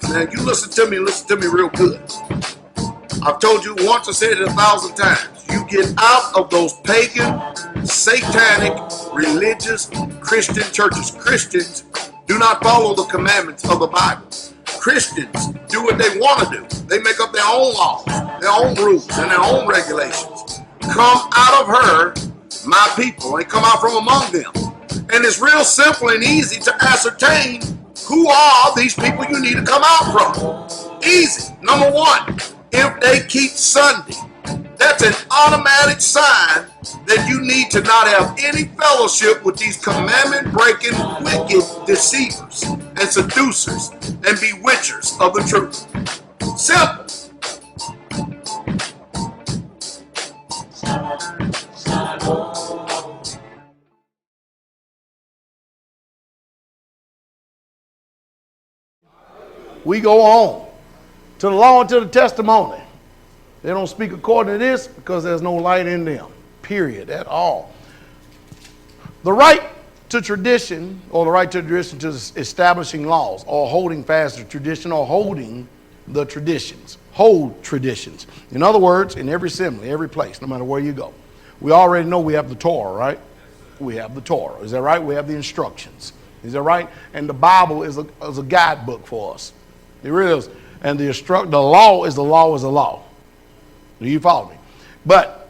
Now you listen to me real good. I've told you once, I said it 1,000 times. You get out of those pagan, satanic, religious, Christian churches. Christians do not follow the commandments of the Bible. Christians do what they want to do. They make up their own laws, their own rules, and their own regulations. Come out of her, my people, and come out from among them. And it's real simple and easy to ascertain who are these people you need to come out from. Easy. Number one, if they keep Sunday, that's an automatic sign that you need to not have any fellowship with these commandment-breaking, wicked deceivers and seducers and bewitchers of the truth. Simple. We go on to the law and to the testimony. They don't speak according to this because there's no light in them, period, at all. The right to tradition, or the right to tradition to establishing laws, or holding fast to tradition, or holding the traditions. Hold traditions. In other words, in every assembly, every place, no matter where you go. We already know we have the Torah, right? We have the Torah. Is that right? We have the instructions. Is that right? And the Bible is a guidebook for us. It really is. And the law is the law is the law. Do you follow me? But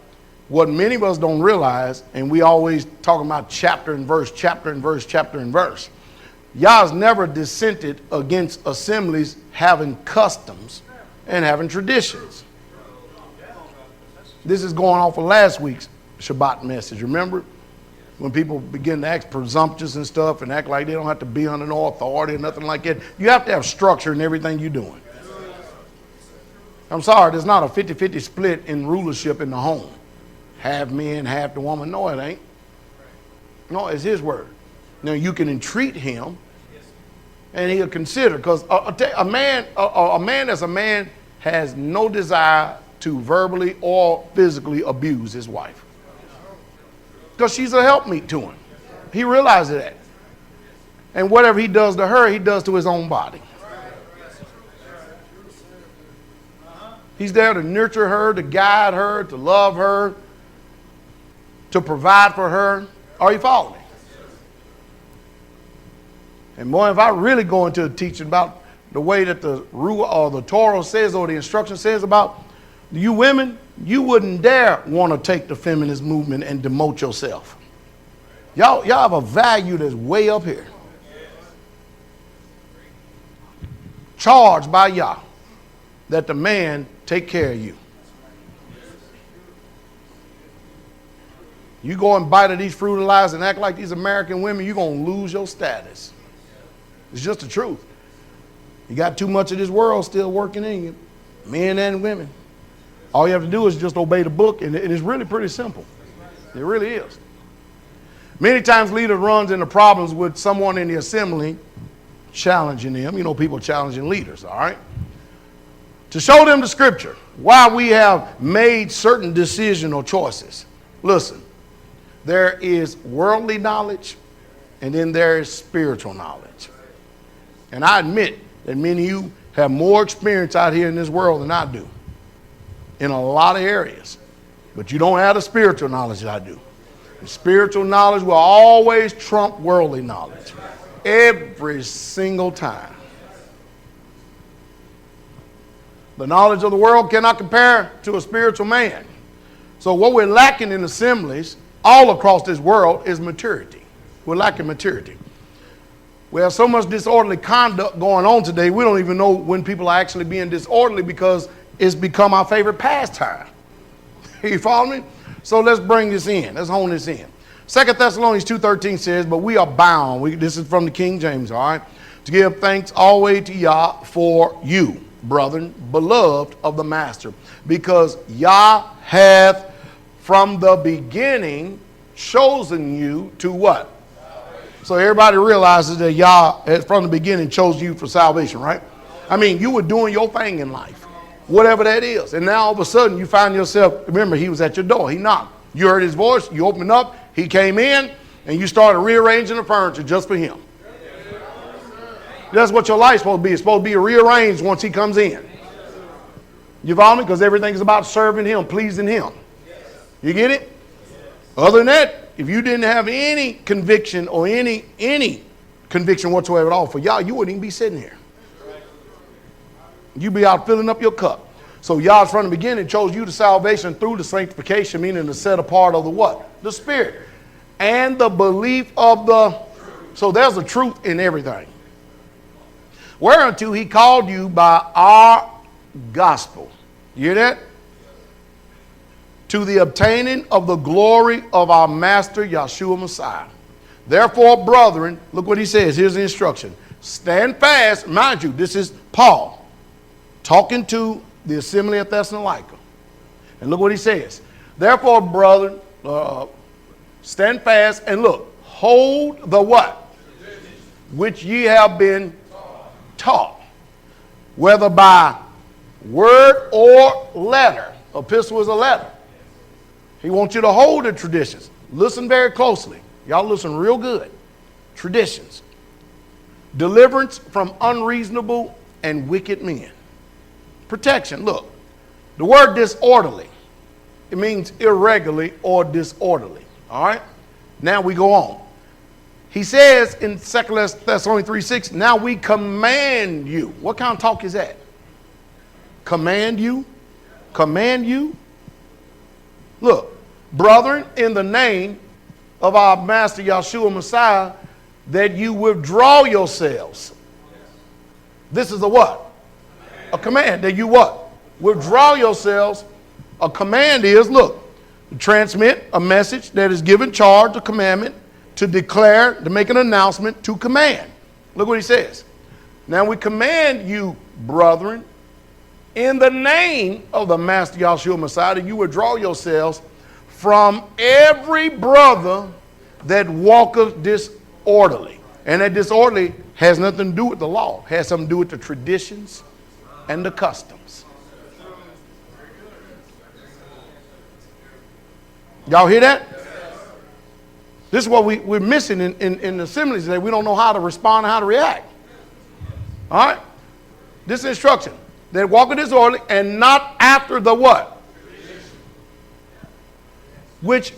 what many of us don't realize, and we always talk about chapter and verse, chapter and verse, chapter and verse. Yah's never dissented against assemblies having customs and having traditions. This is going off of last week's Shabbat message. Remember? When people begin to act presumptuous and stuff and act like they don't have to be under no authority or nothing like that. You have to have structure in everything you're doing. I'm sorry, there's not a 50-50 split in rulership in the home. Half men, half the woman. No, it ain't. No, it's his word. Now, you can entreat him, and he'll consider, because a man as a man has no desire to verbally or physically abuse his wife. Because she's a helpmeet to him. He realizes that. And whatever he does to her, he does to his own body. He's there to nurture her, to guide her, to love her, to provide for her. Are you following me? And boy, if I really go into a teaching about the way that the Ruah or the Torah says, or the instruction says about you women, you wouldn't dare want to take the feminist movement and demote yourself. Y'all have a value that's way up here. Charged by Yah that the man take care of you. You go and bite of these fruit of lies and act like these American women, you're going to lose your status. It's just the truth. You got too much of this world still working in you, men and women. All you have to do is just obey the book, and it's really pretty simple. It really is. Many times leader runs into problems with someone in the assembly challenging them. You know, people challenging leaders, all right? To show them the scripture, why we have made certain decisions or choices. Listen, there is worldly knowledge, and then there is spiritual knowledge. And I admit that many of you have more experience out here in this world than I do, in a lot of areas. But you don't have the spiritual knowledge that I do. The spiritual knowledge will always trump worldly knowledge. Every single time. The knowledge of the world cannot compare to a spiritual man. So what we're lacking in assemblies all across this world is maturity. We're lacking maturity. We have so much disorderly conduct going on today, we don't even know when people are actually being disorderly because it's become our favorite pastime. You follow me? So let's bring this in. Let's hone this in. 2 Thessalonians 2:13 says, but we are bound. This is from the King James, all right? To give thanks always to Yah for you, brethren, beloved of the Master, because Yah hath from the beginning chosen you to what? So everybody realizes that Yah has from the beginning chose you for salvation, right? I mean, you were doing your thing in life. whatever that is. And now all of a sudden you find yourself, remember, he was at your door. He knocked. You heard his voice. You opened up. He came in, and you started rearranging the furniture just for him. That's what your life's supposed to be. It's supposed to be rearranged once he comes in. You follow me? Because everything is about serving him, pleasing him. You get it? Other than that, if you didn't have any conviction or any conviction whatsoever at all for y'all, you wouldn't even be sitting here. You'd be out filling up your cup. So Yah from the beginning chose you to salvation through the sanctification, meaning the set apart of the what? The Spirit. And the belief of the... So there's a truth in everything. Whereunto he called you by our gospel. You hear that? To the obtaining of the glory of our Master Yeshua Messiah. Therefore, brethren, look what he says. Here's the instruction. Stand fast. Mind you, this is Paul talking to the assembly at Thessalonica. And look what he says. Therefore, brethren, stand fast and look. Hold the what? Which ye have been taught. Whether by word or letter. Epistle is a letter. He wants you to hold the traditions. Listen very closely. Y'all listen real good. Traditions. Deliverance from unreasonable and wicked men. Protection. Look, the word disorderly, it means irregularly or disorderly. All right? Now we go on. He says in 2 Thessalonians 3:6, now we command you. What kind of talk is that? Command you? Command you? Look, brethren, in the name of our Master Yeshua Messiah, that you withdraw yourselves. This is a what? A command. That you what? Withdraw yourselves. A command is, look, transmit a message that is given charge, a commandment, to declare, to make an announcement, to command. Look what he says. Now we command you, brethren, in the name of the Master Yeshua Messiah, that you withdraw yourselves from every brother that walketh disorderly. And that disorderly has nothing to do with the law. It has something to do with the traditions and the customs. Y'all hear that? This is what we're missing in the assemblies today. We don't know how to respond and how to react. All right? This instruction. That walk disorderly and not after the what? Which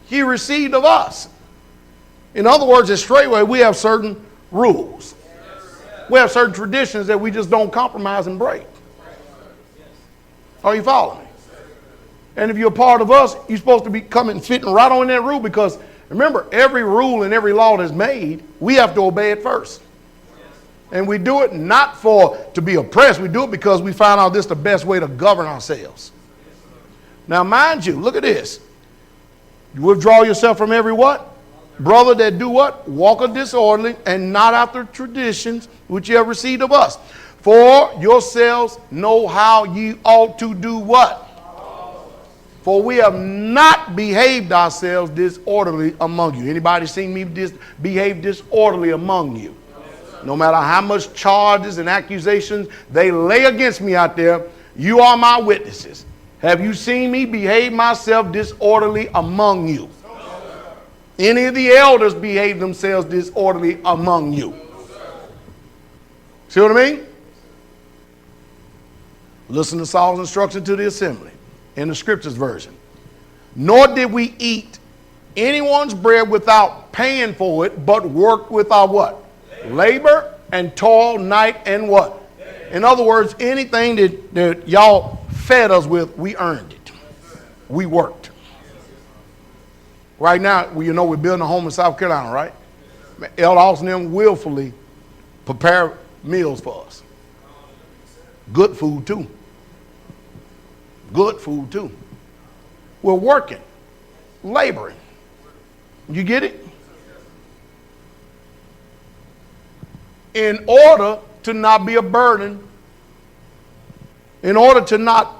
he received of us. In other words, at Straitway, we have certain rules. We have certain traditions that we just don't compromise and break. Are you following me? And if you're a part of us, you're supposed to be coming fitting right on that rule, because remember, every rule and every law that's made, we have to obey it first. And we do it not to be oppressed. We do it because we find out this is the best way to govern ourselves. Now, mind you, look at this. You withdraw yourself from every what? Brother that do what? Walk disorderly and not after traditions which ye have received of us. For yourselves know how ye ought to do what? For we have not behaved ourselves disorderly among you. Anybody seen me behave disorderly among you? No matter how much charges and accusations they lay against me out there, you are my witnesses. Have you seen me behave myself disorderly among you? Any of the elders behave themselves disorderly among you? See what I mean? Listen to Saul's instruction to the assembly in the scriptures version. Nor did we eat anyone's bread without paying for it, but worked with our what? Labor and toil night and what? In other words, anything that y'all fed us with, we earned it. We worked. Right now, you know we're building a home in South Carolina, right? Elder Austin and them willfully prepare meals for us. Good food too. Good food too. We're working, laboring. You get it? In order to not be a burden, in order not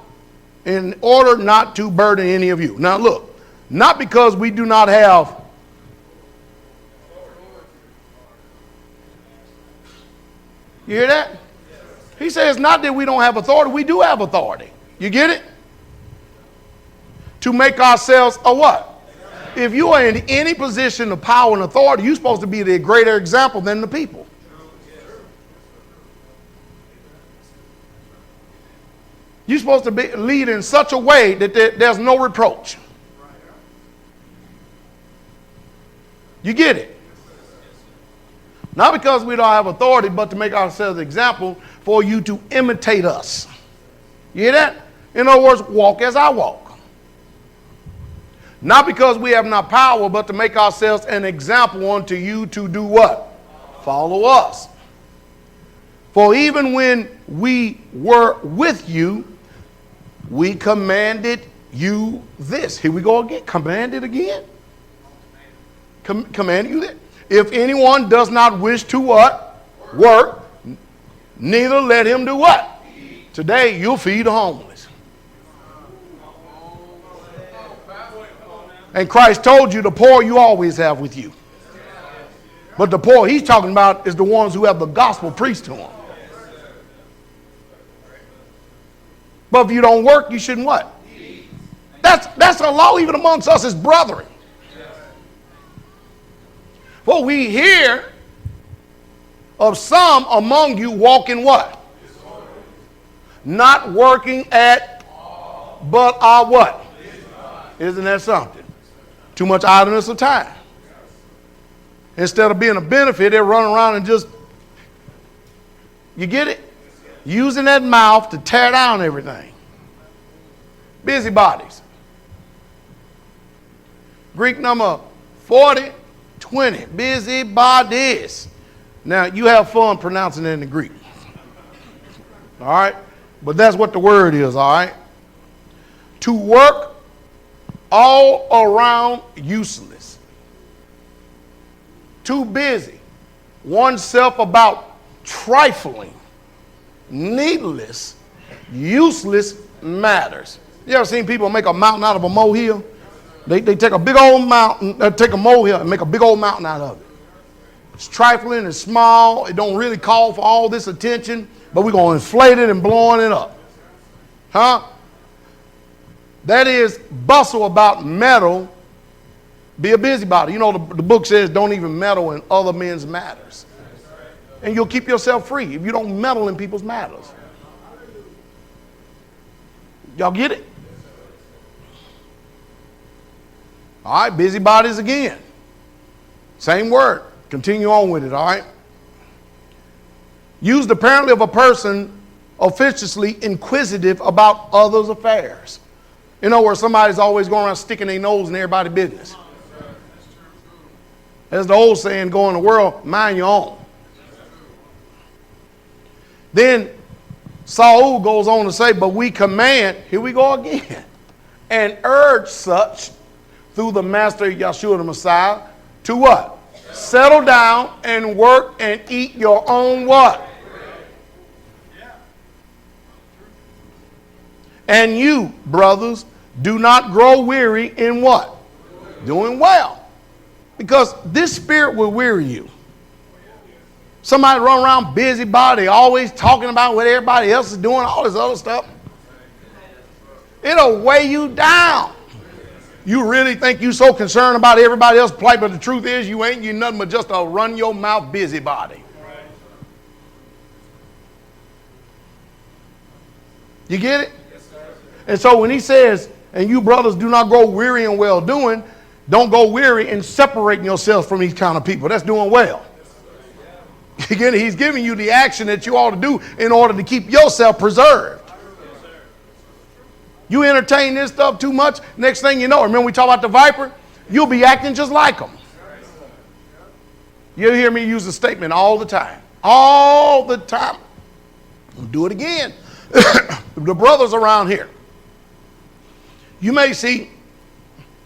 to burden any of you. Now look, not because we do not have you hear that? He says not that we don't have authority. We do have authority. You get it? To make ourselves a what? If you are in any position of power and authority, you're supposed to be the greater example than the people. You're supposed to lead in such a way that there's no reproach. You get it? Not because we don't have authority, but to make ourselves an example for you to imitate us. You hear that? In other words, walk as I walk. Not because we have not power, but to make ourselves an example unto you to do what? Follow us. For even when we were with you, we commanded you this. Here we go again. Commanded again? Commanded you this. If anyone does not wish to what? Work, neither let him do what? Today you'll feed the homeless. And Christ told you the poor you always have with you. But the poor he's talking about is the ones who have the gospel preached to them. But if you don't work, you shouldn't what? That's a law even amongst us as brethren. For we hear of some among you walking what? Not working at, but are what? Isn't that something? Too much idleness of time. Instead of being a benefit, they're running around and just, you get it? Using that mouth to tear down everything. Busybodies. Greek number 40:20. Busybodies. Now, you have fun pronouncing it in the Greek. All right? But that's what the word is, all right? To work all around useless. Too busy. Oneself about trifling, needless, useless matters. You ever seen people make a mountain out of a molehill? They take a big old mountain, take a molehill and make a big old mountain out of it. It's trifling, it's small, it don't really call for all this attention, but we're going to inflate it and blowing it up. Huh? That is, bustle about meddle, be a busybody. You know, the book says don't even meddle in other men's matters. And you'll keep yourself free if you don't meddle in people's matters. Y'all get it? All right, busybodies again. Same word. Continue on with it, all right? Used apparently of a person officiously inquisitive about others' affairs. You know, where somebody's always going around sticking their nose in everybody's business. As the old saying, go in the world, mind your own. Then Saul goes on to say, but we command, here we go again, and urge such through the Master Yeshua the Messiah to what? Settle down and work and eat your own what? And you, brothers, do not grow weary in what? Doing well. Because this spirit will weary you. Somebody run around busybody, always talking about what everybody else is doing, all this other stuff. It'll weigh you down. You really think you're so concerned about everybody else's plight, but the truth is you ain't. You nothing but just a run your mouth busybody. You get it? And so when he says, and you brothers do not grow weary in well doing, don't go weary in separating yourselves from these kind of people. That's doing well. You get it? He's giving you the action that you ought to do in order to keep yourself preserved. You entertain this stuff too much, next thing you know, remember we talk about the viper? You'll be acting just like them. You hear me use the statement all the time. All the time. I'll do it again. The brothers around here. You may see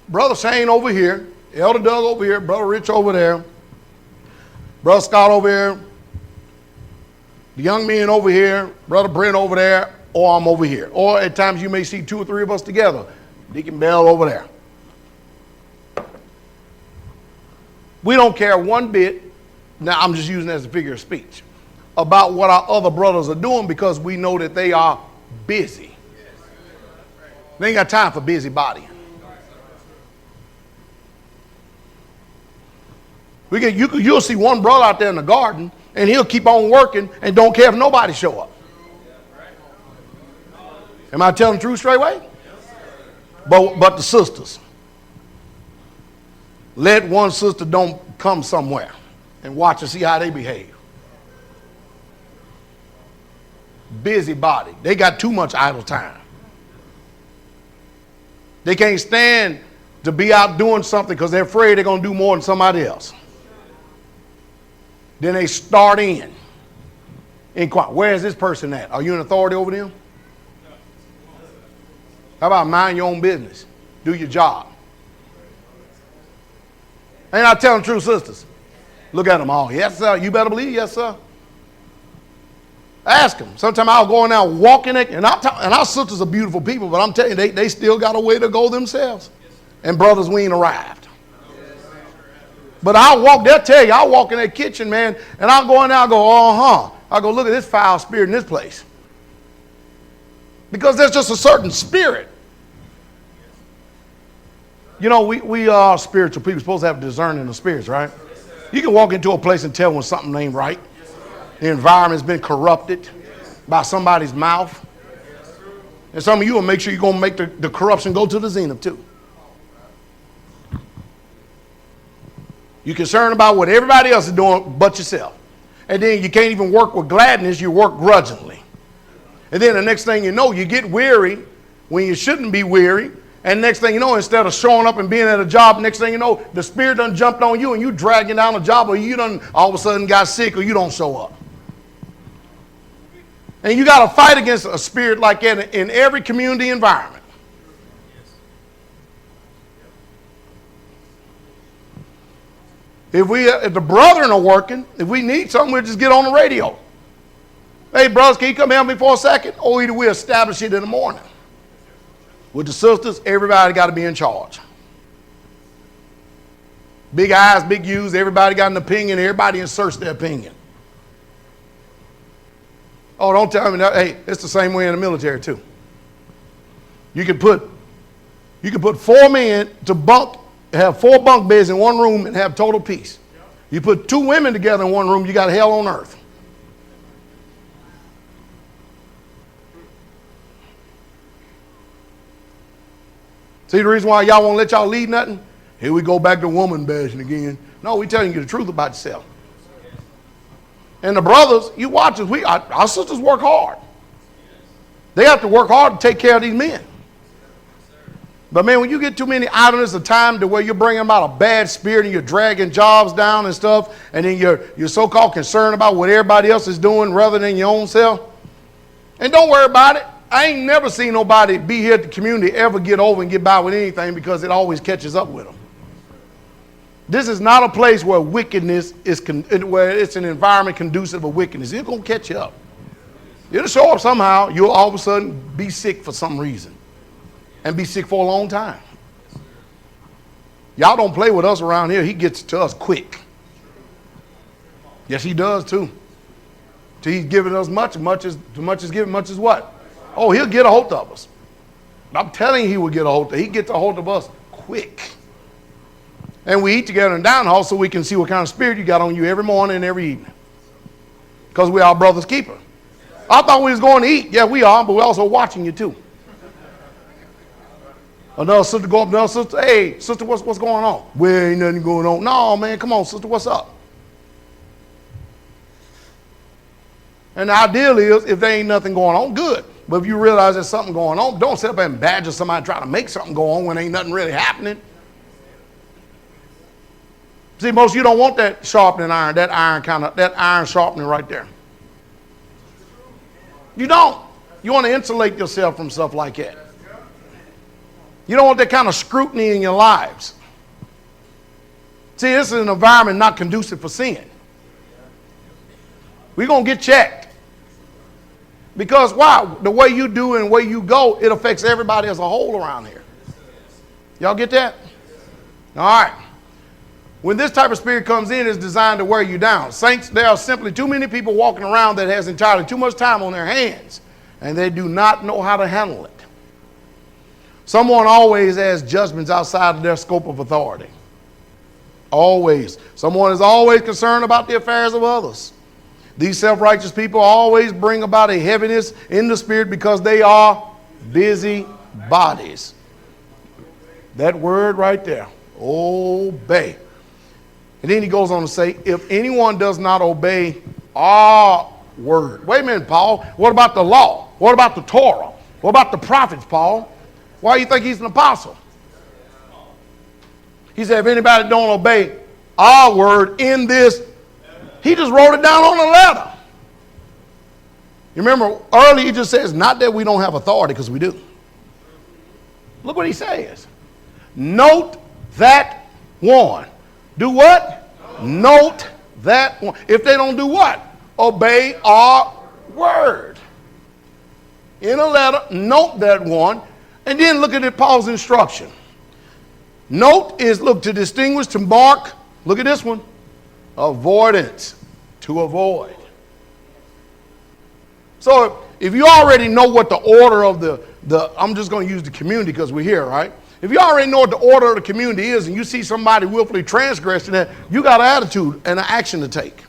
Brother Shane over here, Elder Doug over here, Brother Rich over there, Brother Scott over here, the young men over here, Brother Brent over there, or I'm over here. Or at times you may see 2 or 3 of us together. Deacon Bell over there. We don't care one bit. Now I'm just using it as a figure of speech. about what our other brothers are doing because we know that they are busy. They ain't got time for busybody. You'll see one brother out there in the garden, and he'll keep on working and don't care if nobody show up. Am I telling the truth straightway? But the sisters, let one sister don't come somewhere and watch and see how they behave. Busybody. They got too much idle time. They can't stand to be out doing something because they're afraid they're going to do more than somebody else. Then they start in. Inquire, where is this person at? Are you in authority over them? How about mind your own business? Do your job. Ain't I telling true sisters? Look at them all. Yes, sir. You better believe, yes, sir. Ask them. Sometimes I'll go in there walking it, and our sisters are beautiful people, but I'm telling you, they still got a way to go themselves. And brothers, we ain't arrived. But they'll tell you, I'll walk in that kitchen, man, and I'll go in there, I'll go, I'll go, look at this foul spirit in this place. Because there's just a certain spirit. You know, we are spiritual people. We're supposed to have discerning of spirits, right? You can walk into a place and tell when something ain't right. The environment's been corrupted by somebody's mouth. And some of you will make sure you're going to make the corruption go to the zenith too. You're concerned about what everybody else is doing but yourself. And then you can't even work with gladness, you work grudgingly. And then the next thing you know, you get weary when you shouldn't be weary. And next thing you know, instead of showing up and being at a job, next thing you know, the spirit done jumped on you and you dragging down a job, or you done all of a sudden got sick, or you don't show up. And you got to fight against a spirit like that in every community environment. If the brethren are working, if we need something, we'll just get on the radio. Hey, brothers, can you come help me for a second? Or either we establish it in the morning. With the sisters, everybody got to be in charge. Big eyes, big U's, everybody got an opinion, everybody inserts their opinion. Oh, don't tell me that. Hey, it's the same way in the military too. You could put 4 men to have 4 bunk beds in one room and have total peace. You put 2 women together in one room, you got hell on earth. See the reason why y'all won't let y'all lead nothing? Here we go back to woman bashing again. No, we telling you the truth about yourself. And the brothers, you watch us, our sisters work hard. They have to work hard to take care of these men. But man, when you get too many idleness of time to where you're bringing about a bad spirit and you're dragging jobs down and stuff, and then you're so-called concerned about what everybody else is doing rather than your own self. And don't worry about it. I ain't never seen nobody be here at the community ever get over and get by with anything because it always catches up with them. This is not a place where wickedness is, where it's an environment conducive of wickedness. It's going to catch you up. It'll show up somehow. You'll all of a sudden be sick for some reason. And be sick for a long time. Y'all don't play with us around here. He gets to us quick. Yes, he does too. So he's giving us much is given, much is what? Oh, he'll get a hold of us. I'm telling you, he will get a hold of us. He gets a hold of us quick. And we eat together in down hall so we can see what kind of spirit you got on you every morning and every evening. Because we're our brother's keeper. I thought we was going to eat. Yeah, we are, but we're also watching you too. Another sister go up to another sister. Hey, sister, what's going on? Well, ain't nothing going on. No, man, come on, sister, what's up? And the ideal is, if there ain't nothing going on, good. But if you realize there's something going on, don't sit up and badger somebody trying to make something go on when ain't nothing really happening. See, most of you don't want that sharpening iron, that iron sharpening right there. You don't. You want to insulate yourself from stuff like that. You don't want that kind of scrutiny in your lives. See, this is an environment not conducive for sin. We're going to get checked. Because why? The way you do and the way you go, it affects everybody as a whole around here. Y'all get that? All right. When this type of spirit comes in, it's designed to wear you down. Saints, there are simply too many people walking around that has entirely too much time on their hands, and they do not know how to handle it. Someone always has judgments outside of their scope of authority. Always. Someone is always concerned about the affairs of others. These self-righteous people always bring about a heaviness in the spirit because they are busy bodies. That word right there, obey. And then he goes on to say, if anyone does not obey our word. Wait a minute, Paul. What about the law? What about the Torah? What about the prophets, Paul? Why do you think he's an apostle? He said, if anybody don't obey our word in this, he just wrote it down on a letter. You remember earlier he just says, not that we don't have authority, because we do. Look what he says. Note that one. Do what? Note that one. If they don't do what? Obey our word. In a letter, note that one. And then look at it, Paul's instruction. Note is, look, to distinguish, to mark. Look at this one. Avoidance. To avoid. So if you already know what the order of the I'm just going to use the community because we're here, right? If you already know what the order of the community is and you see somebody willfully transgressing that, you got an attitude and an action to take.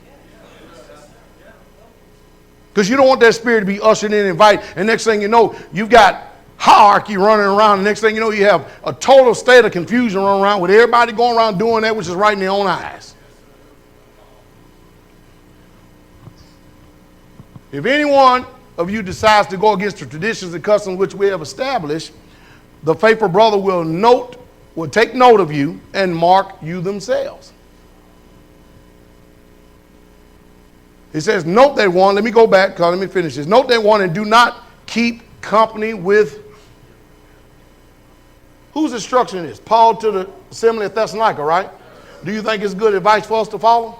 Because you don't want that spirit to be ushered in and invited. And next thing you know, you've got hierarchy running around. And next thing you know, you have a total state of confusion running around with everybody going around doing that which is right in their own eyes. If anyone of you decides to go against the traditions and customs which we have established, the faithful brother will take note of you and mark you themselves. He says, note that one. Let me go back, let me finish this. Note that one and do not keep company with. Whose instruction is? Paul to the assembly of Thessalonica, right? Do you think it's good advice for us to follow?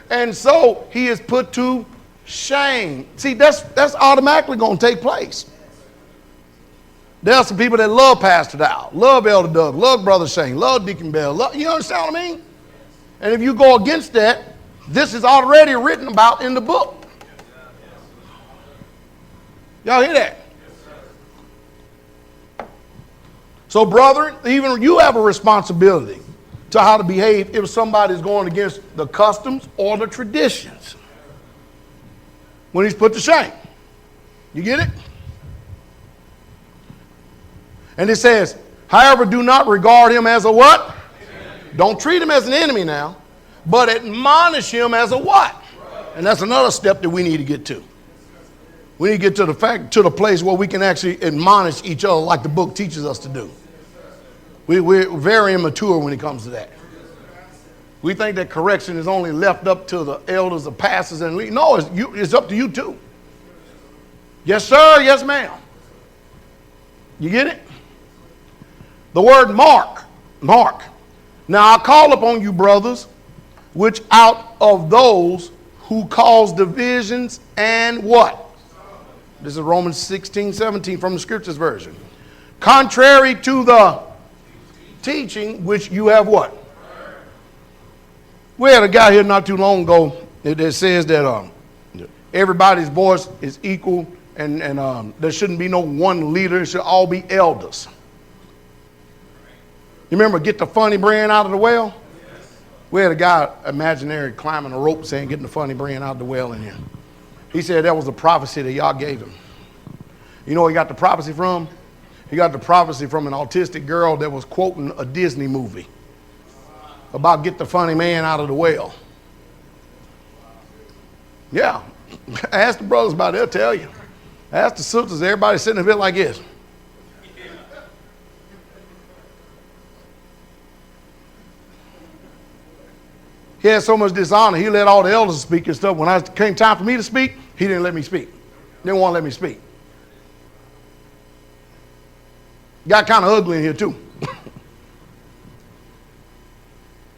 And so he is put to shame. See, that's automatically going to take place. There are some people that love Pastor Dowell, love Elder Doug, love Brother Shane, love Deacon Bell. You understand what I mean? And if you go against that, this is already written about in the book. Y'all hear that? So, brethren, even you have a responsibility to how to behave if somebody's going against the customs or the traditions when he's put to shame. You get it? And it says, however, do not regard him as a what? Enemy. Don't treat him as an enemy now, but admonish him as a what? And that's another step that we need to get to. We need to get to the place where we can actually admonish each other like the book teaches us to do. We're very immature when it comes to that. We think that correction is only left up to the elders, the pastors, and leaders. No, it's up to you too. Yes, sir. Yes, ma'am. You get it? The word mark. Now I call upon you, brothers, which out of those who cause divisions and what? This is Romans 16:17 from the Scriptures version. Contrary to the teaching which you have what? We had a guy here not too long ago that says that everybody's voice is equal and there shouldn't be no one leader. It should all be elders. You remember get the funny brand out of the well? Yes. We had a guy imaginary climbing a rope saying getting the funny brand out of the well in here. He said that was the prophecy that y'all gave him. You know where he got the prophecy from? He got the prophecy from an autistic girl that was quoting a Disney movie about get the funny man out of the well. Yeah. Ask the brothers about it, they'll tell you. Ask the sisters, everybody sitting a bit like this. He had so much dishonor, he let all the elders speak and stuff. When it came time for me to speak, he didn't let me speak. Didn't want to let me speak. Got kind of ugly in here too.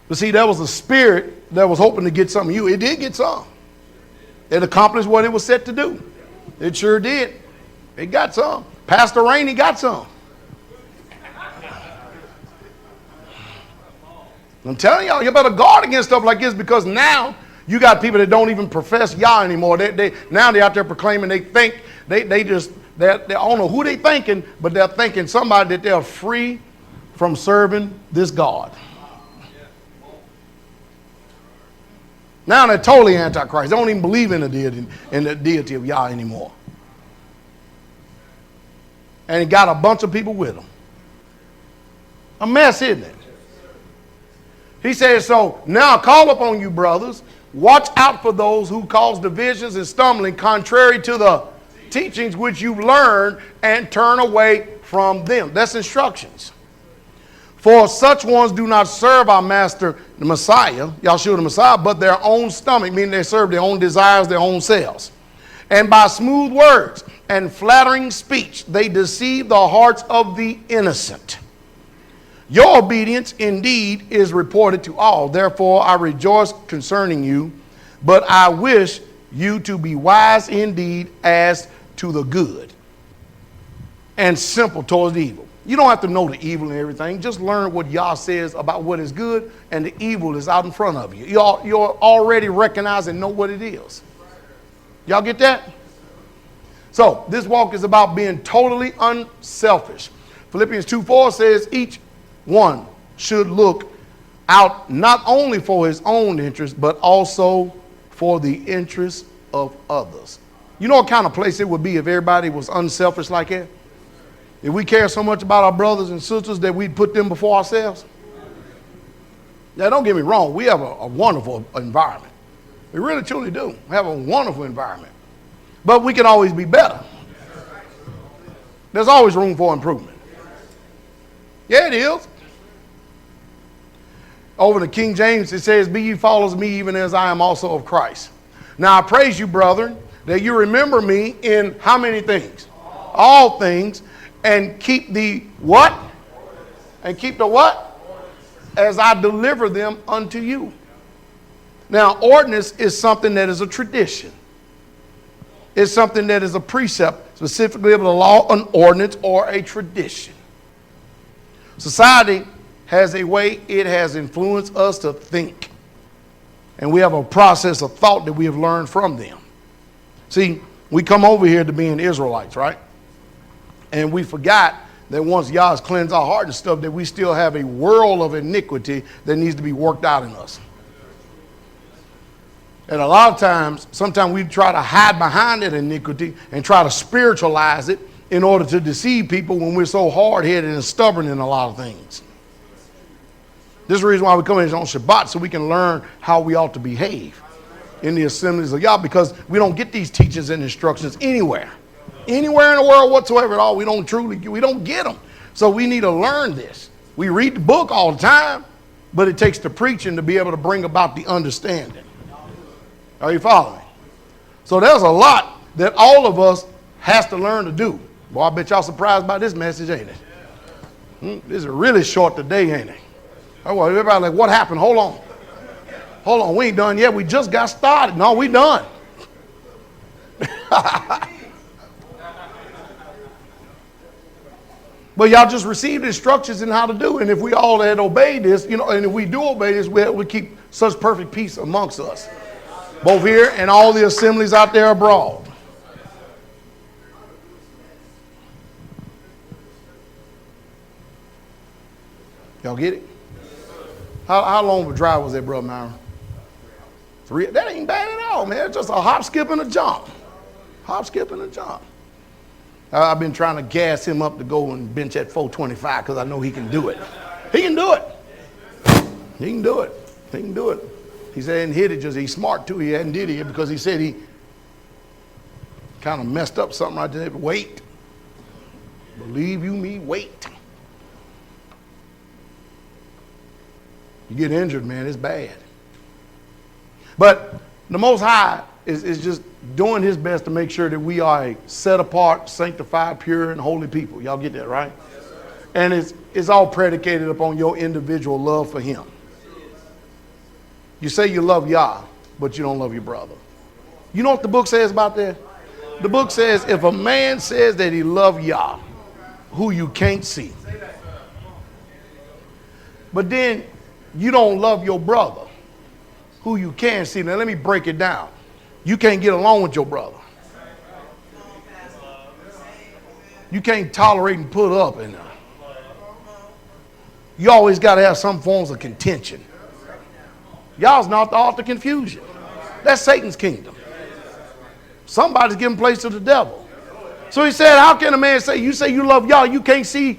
But see, that was a spirit that was hoping to get some of you. It did get some. It accomplished what it was set to do. It sure did. It got some. Pastor Rainey got some. I'm telling y'all, you better guard against stuff like this, because now you got people that don't even profess Yah anymore. Now they're out there proclaiming they think, they don't know who they thinking, but they're thinking somebody that they're free from serving this God. Now they're totally antichrist. They don't even believe in the deity of Yah anymore. And he got a bunch of people with him. A mess, isn't it? He says, so now I call upon you, brothers, watch out for those who cause divisions and stumbling contrary to the teachings which you learned, and turn away from them. That's instructions. For such ones do not serve our master, the Messiah, Yahshua the Messiah, but their own stomach, meaning they serve their own desires, their own selves. And by smooth words and flattering speech, they deceive the hearts of the innocent. Your obedience indeed is reported to all. Therefore, I rejoice concerning you, but I wish you to be wise indeed as to the good, and simple towards the evil. You don't have to know the evil and everything. Just learn what Yah says about what is good, and the evil is out in front of you. You're already recognize and know what it is. Y'all get that? So this walk is about being totally unselfish. Philippians 2:4 says each one should look out not only for his own interest, but also for the interest of others. You know what kind of place it would be if everybody was unselfish like that? If we care so much about our brothers and sisters that we put them before ourselves? Now, don't get me wrong. We have a wonderful environment. We really, truly do. We have a wonderful environment. But we can always be better. There's always room for improvement. Yeah, it is. Over the King James, it says, be ye followers of me, even as I am also of Christ. Now, I praise you, brethren, that you remember me in how many things? All things. And keep the what? And keep the what? As I deliver them unto you. Now, ordinance is something that is a tradition. It's something that is a precept, specifically of the law, an ordinance, or a tradition. Society has a way it has influenced us to think. And we have a process of thought that we have learned from them. See, we come over here to being Israelites, right? And we forgot that once Yah has cleansed our heart and stuff, that we still have a world of iniquity that needs to be worked out in us. And a lot of times, sometimes we try to hide behind that iniquity and try to spiritualize it in order to deceive people when we're so hard-headed and stubborn in a lot of things. This is the reason why we come in on Shabbat, so we can learn how we ought to behave in the assemblies of Yah, because we don't get these teachings and instructions anywhere. Anywhere in the world whatsoever at all, we don't get them. So we need to learn this. We read the book all the time, but it takes the preaching to be able to bring about the understanding. Are you following? So there's a lot that all of us has to learn to do. Boy, I bet y'all surprised by this message, ain't it? This is really short today, ain't it? Oh, well, everybody like, what happened? Hold on, we ain't done yet. We just got started. No, we done. But y'all just received instructions in how to do it. And if we all had obeyed this, and if we do obey this, we keep such perfect peace amongst us. Both here and all the assemblies out there abroad. Y'all get it? How long of a drive was that, Brother Myron? 3? That ain't bad at all, man. It's just a hop, skip, and a jump. Hop, skip, and a jump. I've been trying to gas him up to go and bench at 425 because I know he can do it. He can do it. He can do it. He can do it. He said he hadn't hit it, just he's smart too. He hadn't did it because he said he kind of messed up something right there. Wait. Believe you me, wait. You get injured, man, it's bad. But the Most High is just doing his best to make sure that we are a set apart, sanctified, pure, and holy people. Y'all get that, right? And it's all predicated upon your individual love for him. You say you love Yah, but you don't love your brother. You know what the book says about that? The book says if a man says that he loves Yah, who you can't see, but then you don't love your brother who you can see. Now let me break it down. You can't get along with your brother. You can't tolerate and put up. And you always got to have some forms of contention. Y'all's not the author of confusion. That's Satan's kingdom. Somebody's giving place to the devil. So he said, how can a man say, you say you love y'all, you can't see,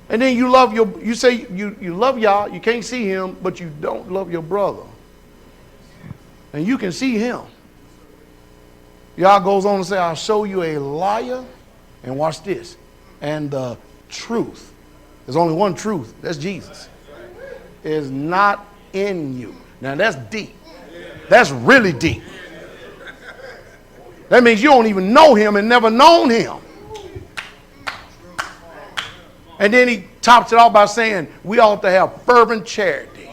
and then you love you say you love y'all, you can't see him, but you don't love your brother. And you can see him. Y'all goes on to say, I'll show you a liar, and watch this, and the truth. There's only one truth, that's Jesus. Is not in you. Now that's deep. That's really deep. That means you don't even know him and never known him. And then he tops it off by saying we ought to have fervent charity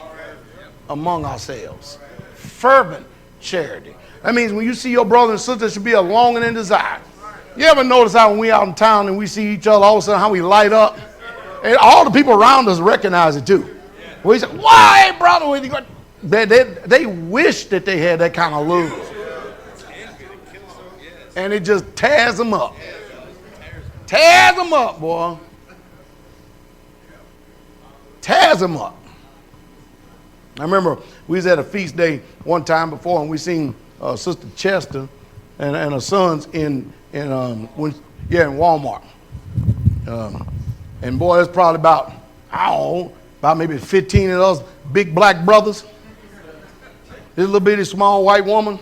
among ourselves. Fervent charity. That means when you see your brother and sister, there should be a longing and desire. You ever notice how when we out in town and we see each other, all of a sudden how we light up? And all the people around us recognize it too. We say, why, brother? They wish that they had that kind of love. And it just tears them up. Tears them up, boy. Tears them up. I remember we was at a feast day one time before, and we seen Sister Chester and her sons in Walmart. And boy, it's probably about, I don't know, about maybe 15 of those big black brothers. This little bitty small white woman.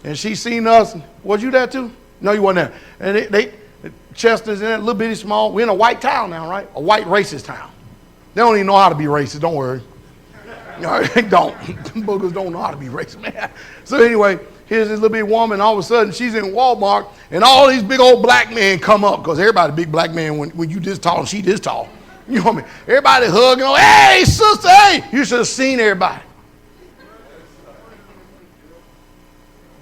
And she seen us. Was you there too? No, you wasn't there. And Chester's in that little bitty small. We're in a white town now, right? A white racist town. They don't even know how to be racist. Don't worry. No, they don't. Boogers don't know how to be racist, man. So anyway, here's this little bitty woman. All of a sudden, she's in Walmart, and all these big old black men come up, because everybody big black man when you this tall, she this tall. You know what I mean? Everybody hugging on, hey, sister, hey. You should have seen everybody.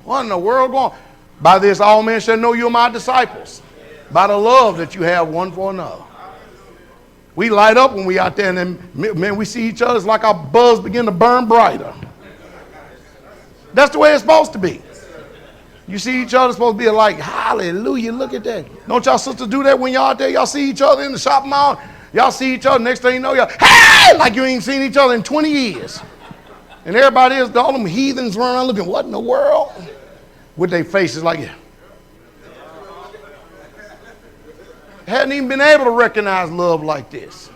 What in the world going on? By this, all men shall know you are my disciples, by the love that you have one for another. We light up when we out there, and then, man, we see each other. It's like our buzz begin to burn brighter. That's the way it's supposed to be. You see each other, it's supposed to be like, hallelujah, look at that. Don't y'all sisters do that when y'all out there? Y'all see each other in the shopping mall. Y'all see each other, next thing you know, y'all, hey, like you ain't seen each other in 20 years. And everybody is, all them heathens running around looking, what in the world? With their faces like that. Hadn't even been able to recognize love like this.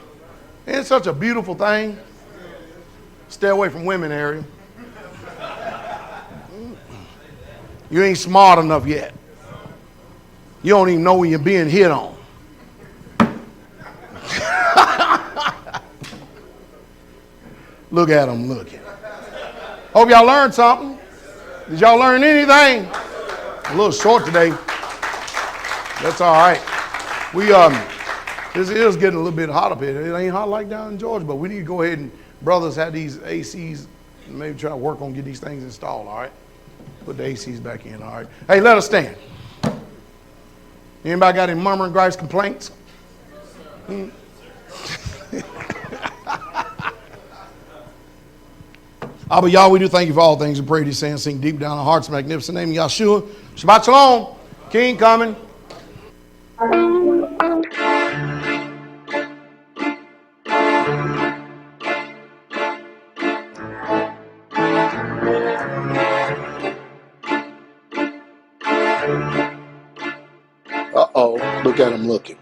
It's such a beautiful thing. Stay away from women, Ariel. You ain't smart enough yet. You don't even know when you're being hit on. Look at them looking. Hope y'all learned something. Did y'all learn anything? A little short today. That's all right. This is getting a little bit hot up here. It ain't hot like down in Georgia, but we need to go ahead and, brothers, have these ACs, maybe try to work on getting these things installed, all right? Put the ACs back in, all right? Hey, let us stand. Anybody got any murmuring, gripes, complaints? Abba Yah, we do thank you for all things and pray these saying, sing deep down our hearts, magnificent name of Yahshua. Shabbat Shalom. King coming. Uh-oh, look at him looking.